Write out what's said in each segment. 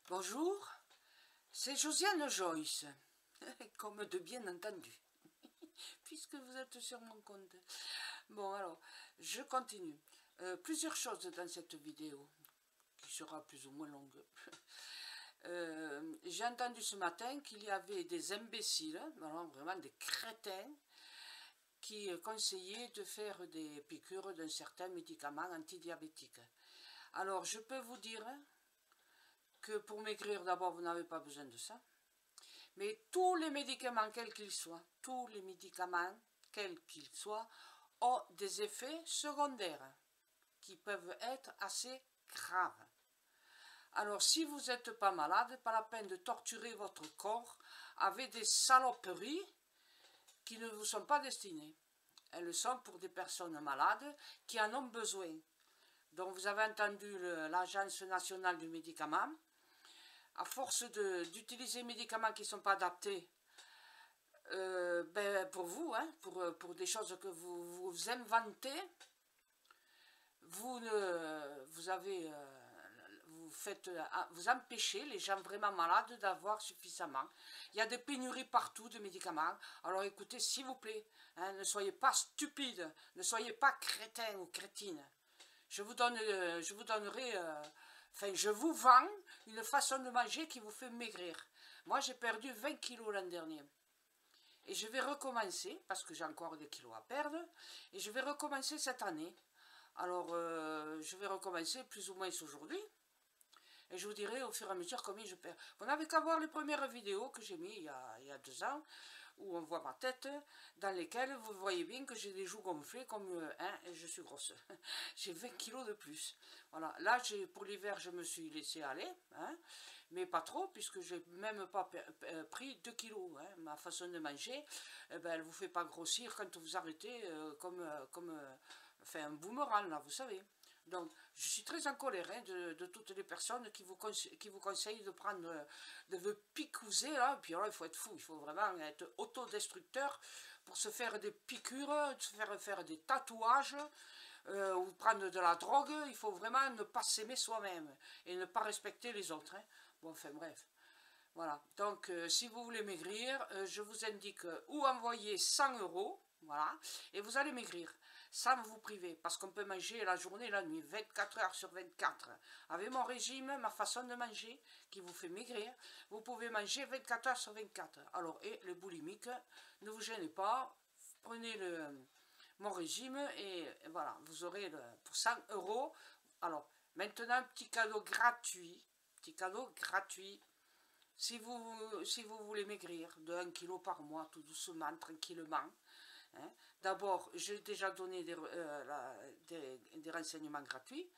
Bonjour, c'est Josiane Joyce, comme de bien entendu, puisque vous êtes sur mon compte. Bon alors, je continue. Plusieurs choses dans cette vidéo, qui sera plus ou moins longue. J'ai entendu ce matin qu'il y avait des imbéciles, alors vraiment des crétins, qui conseillaient de faire des piqûres d'un certain médicament antidiabétique. Alors, je peux vous dire que pour maigrir, d'abord, vous n'avez pas besoin de ça. Mais tous les médicaments, quels qu'ils soient, tous les médicaments, quels qu'ils soient, ont des effets secondaires qui peuvent être assez graves. Alors, si vous n'êtes pas malade, pas la peine de torturer votre corps avec des saloperies qui ne vous sont pas destinées. Elles sont pour des personnes malades qui en ont besoin. Donc, vous avez entendu l'Agence nationale du médicament. À force d'utiliser des médicaments qui ne sont pas adaptés pour vous, hein, pour des choses que vous inventez, vous empêchez les gens vraiment malades d'avoir suffisamment. Il y a des pénuries partout de médicaments. Alors écoutez, s'il vous plaît, hein, ne soyez pas stupides, ne soyez pas crétins ou crétines. Je vous vends une façon de manger qui vous fait maigrir. Moi, j'ai perdu 20 kilos l'an dernier. Et je vais recommencer, parce que j'ai encore des kilos à perdre, et je vais recommencer cette année. Alors, je vais recommencer plus ou moins aujourd'hui. Et je vous dirai au fur et à mesure combien je perds. Vous n'avez qu'à voir les premières vidéos que j'ai mises il y a 2 ans, où on voit ma tête, dans lesquelles vous voyez bien que j'ai des joues gonflées comme et je suis grosse. J'ai 20 kilos de plus. Voilà. Là, pour l'hiver, je me suis laissé aller, hein, mais pas trop, puisque j'ai même pas pris 2 kilos. Hein. Ma façon de manger, eh ben, elle ne vous fait pas grossir quand vous arrêtez comme un boomerang, là, vous savez. Donc, je suis très en colère hein, de toutes les personnes qui vous conseillent de prendre, de vous picouser, là, et puis alors il faut être fou, il faut vraiment être autodestructeur pour se faire des piqûres, se faire des tatouages, ou prendre de la drogue, il faut vraiment ne pas s'aimer soi-même, et ne pas respecter les autres. Hein. Bon, enfin bref. Voilà, donc si vous voulez maigrir, je vous indique où envoyer 100 €, voilà, et vous allez maigrir, sans vous priver, parce qu'on peut manger la journée et la nuit, 24 heures sur 24. Avec mon régime, ma façon de manger, qui vous fait maigrir, vous pouvez manger 24 heures sur 24. Alors, et les boulimiques, ne vous gênez pas, prenez mon régime, et voilà, vous aurez pour 100 €. Alors, maintenant, petit cadeau gratuit, si vous voulez maigrir de 1 kg par mois, tout doucement, tranquillement, hein, d'abord, j'ai déjà donné des renseignements gratuits.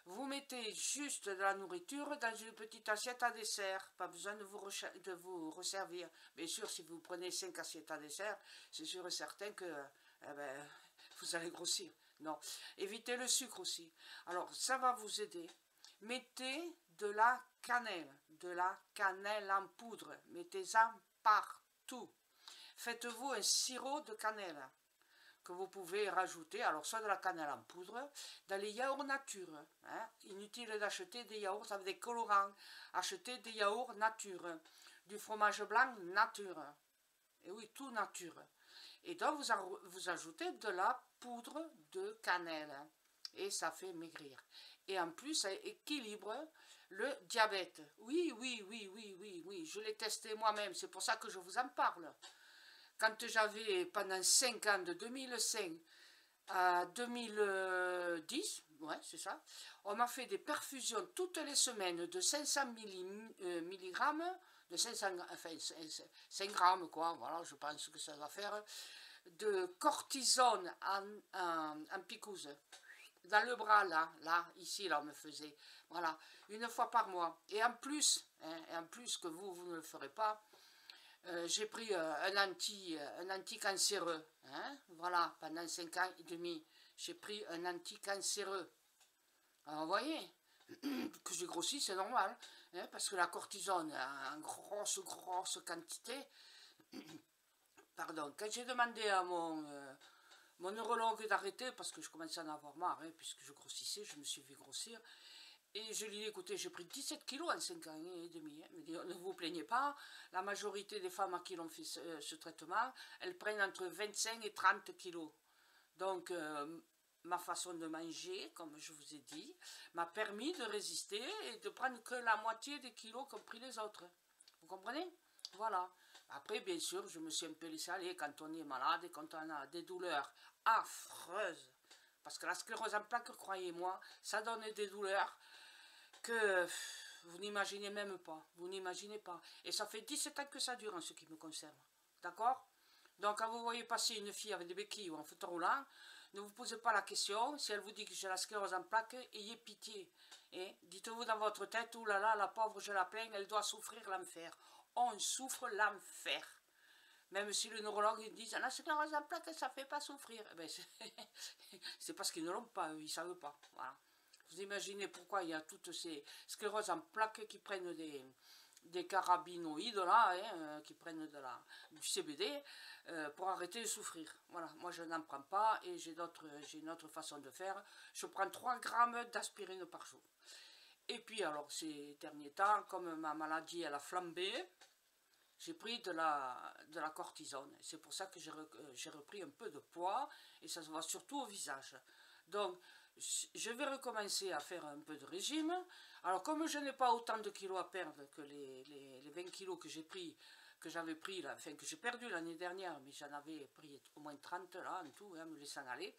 Vous mettez juste de la nourriture dans une petite assiette à dessert. Pas besoin de vous resservir. Bien sûr, si vous prenez 5 assiettes à dessert, c'est sûr et certain que vous allez grossir. Non. Évitez le sucre aussi. Alors, ça va vous aider. Mettez de la cannelle en poudre. Mettez-en partout. Faites-vous un sirop de cannelle que vous pouvez rajouter, alors soit de la cannelle en poudre, dans les yaourts nature. Hein. Inutile d'acheter des yaourts avec des colorants. Achetez des yaourts nature. Du fromage blanc nature. Et oui, tout nature. Et donc vous ajoutez de la poudre de cannelle. Et ça fait maigrir. Et en plus, ça équilibre le diabète. Oui, je l'ai testé moi-même, c'est pour ça que je vous en parle. Quand j'avais, pendant 5 ans, de 2005 à 2010, ouais, c'est ça, on m'a fait des perfusions toutes les semaines de 500 mg, de 500, enfin 5 grammes, quoi, voilà, je pense que ça va faire, de cortisone en picouse. Dans le bras, là, ici, là, on me faisait, voilà, une fois par mois. Et en plus, que vous ne le ferez pas, j'ai pris un anticancéreux, hein, voilà, pendant 5 ans et demi, j'ai pris un anticancéreux. Alors, vous voyez, que j'ai grossi, c'est normal, hein, parce que la cortisone, en grosse quantité, pardon, quand j'ai demandé à mon neurologue d'arrêter, parce que je commençais à en avoir marre, hein, puisque je grossissais, je me suis fait grossir, Et je lui ai dit, écoutez, j'ai pris 17 kilos en 5 ans et demi. Elle me dit, ne vous plaignez pas, la majorité des femmes à qui l'on fait ce traitement, elles prennent entre 25 et 30 kilos. Donc, ma façon de manger, comme je vous ai dit, m'a permis de résister et de prendre que la moitié des kilos qu'ont pris les autres. Vous comprenez? Voilà. Après, bien sûr, je me suis un peu laissé aller quand on est malade et quand on a des douleurs affreuses. Parce que la sclérose en plaques, croyez-moi, ça donne des douleurs que vous n'imaginez même pas. Vous n'imaginez pas. Et ça fait 17 ans que ça dure en ce qui me concerne. D'accord? Donc, quand vous voyez passer une fille avec des béquilles ou en fauteuil roulant, ne vous posez pas la question. Si elle vous dit que j'ai la sclérose en plaques, ayez pitié. Et dites-vous dans votre tête, ouh là là, la pauvre, je la plains, elle doit souffrir l'enfer. On souffre l'enfer. Même si le neurologue dit la sclérose en plaques, ça ne fait pas souffrir. Eh ben, c'est parce qu'ils ne l'ont pas, eux, ils ne savent pas. Voilà. Vous imaginez pourquoi il y a toutes ces scléroses en plaques qui prennent des carabinoïdes là, hein, qui prennent du CBD pour arrêter de souffrir. Voilà, moi je n'en prends pas et j'ai une autre façon de faire. Je prends 3 grammes d'aspirine par jour. Et puis alors ces derniers temps, comme ma maladie elle a flambé, j'ai pris de la cortisone. C'est pour ça que j'ai repris un peu de poids et ça se voit surtout au visage. Donc je vais recommencer à faire un peu de régime. Alors comme je n'ai pas autant de kilos à perdre que les 20 kilos que j'ai pris, que j'avais pris, là, enfin que j'ai perdu l'année dernière, mais j'en avais pris au moins 30 là en tout, hein, me laissant aller.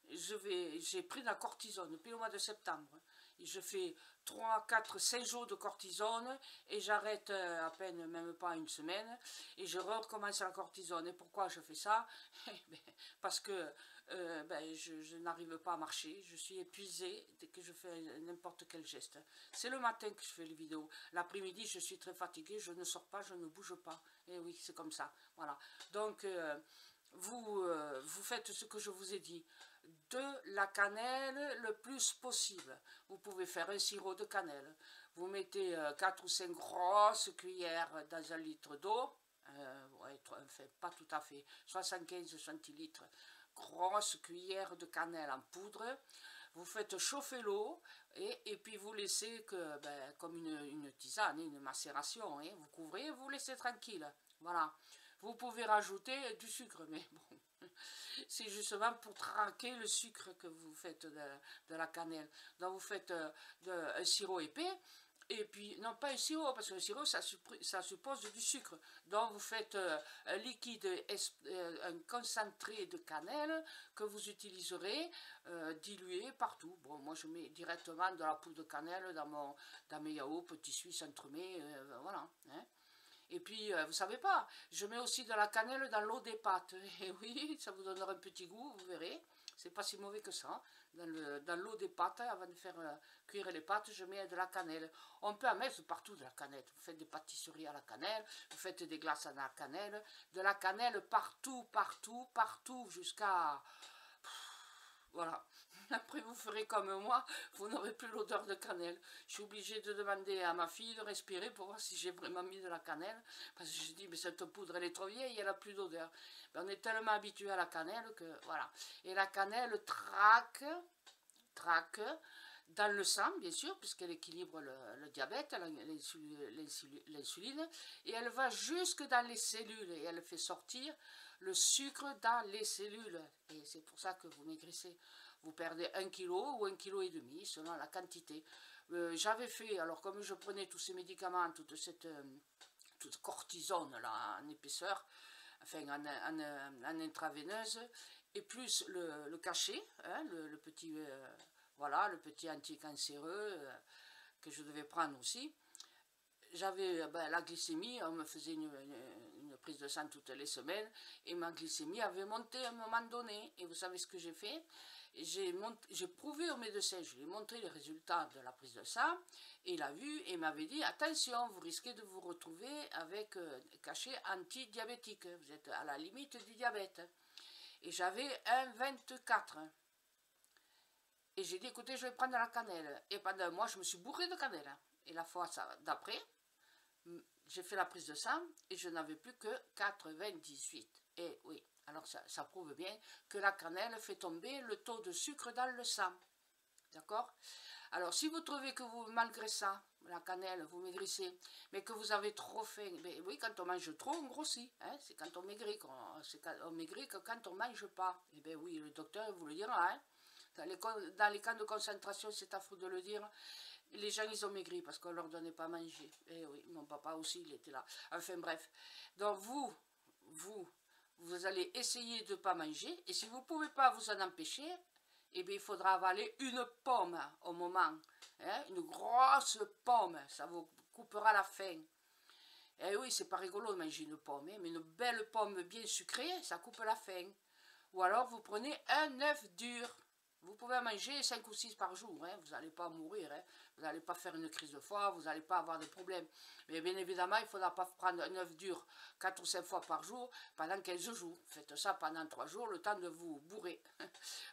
J'ai pris de la cortisone depuis le mois de septembre. Je fais 3, 4, 5 jours de cortisone et j'arrête à peine, même pas une semaine, et je recommence la cortisone. Et pourquoi je fais ça? Parce que je n'arrive pas à marcher, je suis épuisée dès que je fais n'importe quel geste. C'est le matin que je fais les vidéos. L'après-midi, je suis très fatiguée, je ne sors pas, je ne bouge pas. Et oui, c'est comme ça. Voilà. Donc, vous faites ce que je vous ai dit. De la cannelle le plus possible. Vous pouvez faire un sirop de cannelle. Vous mettez 4 ou 5 grosses cuillères dans 1 litre d'eau. Enfin, pas tout à fait. 75 centilitres. Grosse cuillère de cannelle en poudre. Vous faites chauffer l'eau et puis vous laissez comme une tisane, une macération. Hein. Vous couvrez et vous laissez tranquille. Voilà. Vous pouvez rajouter du sucre, mais bon, c'est justement pour traquer le sucre que vous faites de la cannelle. Donc vous faites un sirop épais, et puis, non pas un sirop, parce que le sirop, ça suppose du sucre. Donc vous faites un liquide, un concentré de cannelle que vous utiliserez dilué partout. Bon, moi je mets directement de la poudre de cannelle dans mes yaourts, petits suisses entremets, voilà. Hein. Et puis, vous savez pas, je mets aussi de la cannelle dans l'eau des pâtes. Et oui, ça vous donnera un petit goût, vous verrez. C'est pas si mauvais que ça. Dans l'eau des pâtes, avant de faire cuire les pâtes, je mets de la cannelle. On peut en mettre partout de la cannelle. Vous faites des pâtisseries à la cannelle, vous faites des glaces à la cannelle. De la cannelle partout, partout, partout, jusqu'à... Voilà. Après, vous ferez comme moi, vous n'aurez plus l'odeur de cannelle. Je suis obligée de demander à ma fille de respirer pour voir si j'ai vraiment mis de la cannelle. Parce que je dis, mais cette poudre, elle est trop vieille, elle n'a plus d'odeur. On est tellement habitué à la cannelle que, voilà. Et la cannelle traque dans le sang, bien sûr, puisqu'elle équilibre le diabète, l'insuline, et elle va jusque dans les cellules, et elle fait sortir le sucre dans les cellules. Et c'est pour ça que vous maigrissez. Vous perdez 1 kg ou 1,5 kg selon la quantité. J'avais fait, alors comme je prenais tous ces médicaments, toute cortisone là, en épaisseur, enfin en intraveineuse, et plus le cachet, hein, le petit... voilà, le petit anticancéreux que je devais prendre aussi. J'avais la glycémie, on me faisait une prise de sang toutes les semaines, et ma glycémie avait monté à un moment donné. Et vous savez ce que j'ai fait? J'ai prouvé au médecin, je lui ai montré les résultats de la prise de sang, et il a vu et m'avait dit, attention, vous risquez de vous retrouver avec un cachet antidiabétique, vous êtes à la limite du diabète. Et j'avais 1,24. Et j'ai dit, écoutez, je vais prendre de la cannelle. Et pendant un mois, je me suis bourré de cannelle. Et la fois d'après, j'ai fait la prise de sang et je n'avais plus que 98. Et oui, alors ça prouve bien que la cannelle fait tomber le taux de sucre dans le sang. D'accord? Alors, si vous trouvez que vous, malgré ça, la cannelle, vous maigrissez, mais que vous avez trop faim, ben oui, quand on mange trop, on grossit. Hein, c'est quand on maigrit, on maigrit que quand on ne mange pas. Eh bien oui, le docteur vous le dira. Hein. Dans les camps de concentration, c'est affreux de le dire, les gens, ils ont maigri parce qu'on ne leur donnait pas à manger. Eh oui, mon papa aussi, il était là. Enfin bref. Donc vous allez essayer de ne pas manger, et si vous ne pouvez pas vous en empêcher, eh bien, il faudra avaler une pomme au moment. Hein, une grosse pomme, ça vous coupera la faim. Eh oui, c'est pas rigolo de manger une pomme, hein, mais une belle pomme bien sucrée, ça coupe la faim. Ou alors, vous prenez un œuf dur. Vous pouvez en manger 5 ou 6 par jour, hein, vous n'allez pas mourir, hein, vous n'allez pas faire une crise de foie, vous n'allez pas avoir de problème. Mais bien évidemment, il ne faudra pas prendre un œuf dur 4 ou 5 fois par jour pendant 15 jours. Faites ça pendant 3 jours, le temps de vous bourrer.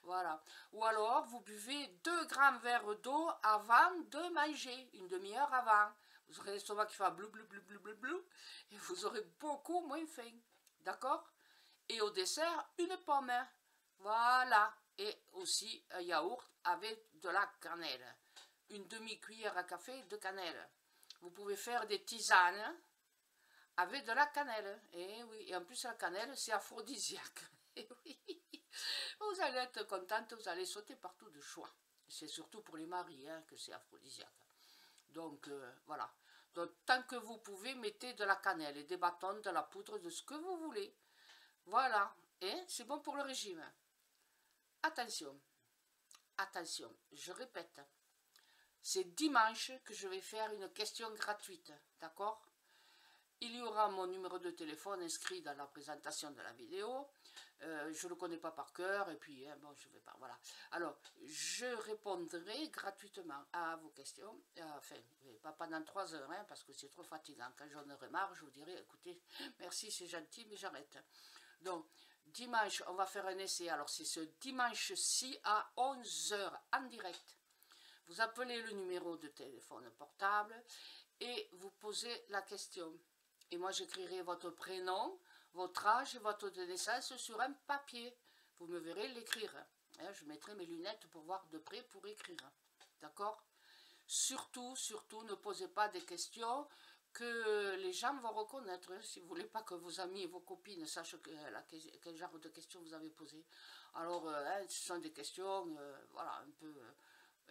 Voilà. Ou alors, vous buvez 2 grands verres d'eau avant de manger, une demi-heure avant. Vous aurez l'estomac qui fait blou, blou, blou, blou, blou, blou, et vous aurez beaucoup moins faim. D'accord? Et au dessert, une pomme. Voilà. Et aussi un yaourt avec de la cannelle. Une demi-cuillère à café de cannelle. Vous pouvez faire des tisanes avec de la cannelle. Et oui, et en plus la cannelle, c'est aphrodisiaque. Et oui, vous allez être contente, vous allez sauter partout de joie. C'est surtout pour les maris hein, que c'est aphrodisiaque. Donc voilà. Donc tant que vous pouvez, mettez de la cannelle et des bâtons, de la poudre, de ce que vous voulez. Voilà. Et c'est bon pour le régime. Attention, attention, je répète, c'est dimanche que je vais faire une question gratuite, d'accord? Il y aura mon numéro de téléphone inscrit dans la présentation de la vidéo, je ne le connais pas par cœur, et puis, bon, je vais pas, voilà. Alors, je répondrai gratuitement à vos questions, enfin, pas pendant 3 heures, hein, parce que c'est trop fatigant. Quand j'en aurai marre, je vous dirai, écoutez, merci, c'est gentil, mais j'arrête. Donc, dimanche, on va faire un essai. Alors, c'est ce dimanche-ci à 11 h en direct. Vous appelez le numéro de téléphone portable et vous posez la question. Et moi, j'écrirai votre prénom, votre âge et votre date de naissance sur un papier. Vous me verrez l'écrire. Hein, je mettrai mes lunettes pour voir de près pour écrire. D'accord? Surtout, surtout, ne posez pas des questions que les gens vont reconnaître, hein, si vous ne voulez pas que vos amis et vos copines sachent quel genre de questions vous avez posé. Alors, hein, ce sont des questions, voilà, un peu...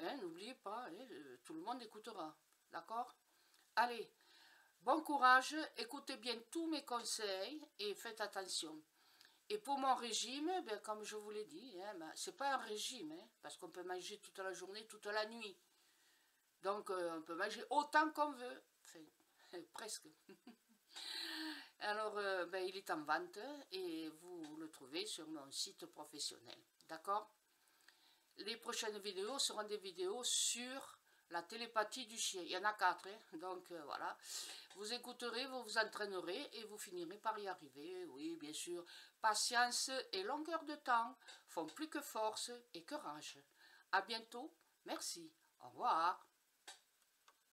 hein, n'oubliez pas, hein, tout le monde écoutera, d'accord? Allez, bon courage, écoutez bien tous mes conseils et faites attention. Et pour mon régime, ben, comme je vous l'ai dit, hein, ben, ce n'est pas un régime, hein, parce qu'on peut manger toute la journée, toute la nuit. Donc, on peut manger autant qu'on veut. Enfin, presque. Alors, ben, il est en vente et vous le trouvez sur mon site professionnel. D'accord? Les prochaines vidéos seront des vidéos sur la télépathie du chien. Il y en a 4, hein? Donc voilà. Vous écouterez, vous vous entraînerez et vous finirez par y arriver. Oui, bien sûr. Patience et longueur de temps font plus que force et que rage. À bientôt. Merci. Au revoir.